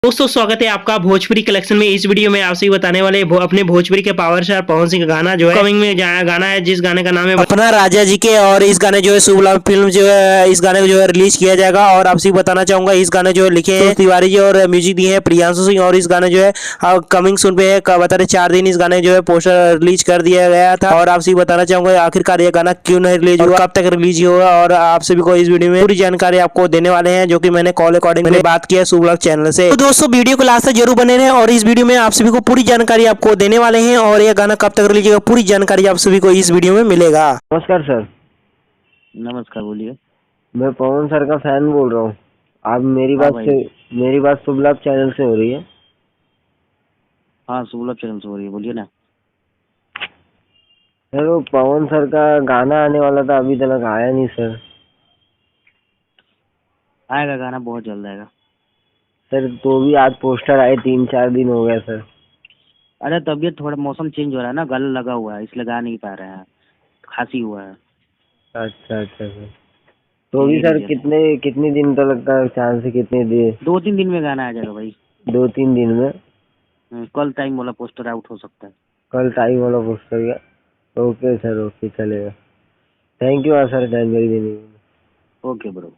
दोस्तों स्वागत है आपका भोजपुरी कलेक्शन में। इस वीडियो में आपसे बताने वाले अपने भोजपुरी के पावर स्टार पवन सिंह का गाना जो है कमिंग में गाना है, जिस गाने का नाम है अपना राजा जी के। और इस गाने जो है शुभ लाभ फिल्म जो है इस गाने को जो है रिलीज किया जाएगा। और आपसे बताना चाहूंगा इस गाने जो है लिखे हैं तिवारी जी और म्यूजिक दिए हैं प्रियांशु सिंह। और इस गाने जो है कमिंग सुन पे है, बता रहे 4 दिन इस गाने जो है पोस्टर रिलीज कर दिया गया था। और आपसे बताना चाहूंगा आखिरकार ये गाना क्यों नहीं रिलीज हुआ, कब तक रिलीज होगा। और आप सभी को इस वीडियो में पूरी जानकारी आपको देने वाले हैं, जो कि मैंने कॉल अकॉर्डिंग मैंने बात किया शुभ लाभ चैनल से। तो दोस्तों वीडियो को लास्ट तक जरूर बने रहें और इस वीडियो में आप सभी को पूरी जानकारी आपको देने वाले हैं। और यह गाना कब तक रिलीज होगा पूरी जानकारी आप सभी को इस वीडियो में मिलेगा। नमस्कार सर। नमस्कार, बोलिए। मैं पवन सर का फैन बोल रहा हूँ। आप हाँ भाई। मेरी बात शुभ लाभ चैनल से हो रही है। हाँ, सुलभ चैनल से हो रही है, बोलिए ना। सर वो पवन सर का गाना आने वाला था, अभी तक आया नहीं सर। आएगा गाना, बहुत जल्द आएगा। सर तो भी आज पोस्टर आए 3-4 दिन हो गया सर। अरे तबीयत थोड़ा मौसम चेंज हो रहा है ना, गला लगा हुआ है इसलिए गा नहीं पा रहे हैं। खांसी हुआ है। अच्छा अच्छा सर। तो भी यही सर रीजन है। कितने दिन तो लगता है, चांस है कितने दिन? 2-3 दिन में गाना आ जाएगा भाई। 2-3 दिन में? कल टाइम वाला पोस्टर आउट हो सकता है। कल टाइम वाला पोस्टर का? ओके सर, ओके चलेगा। थैंक यू सर जानकारी देने के लिए। Okay bro.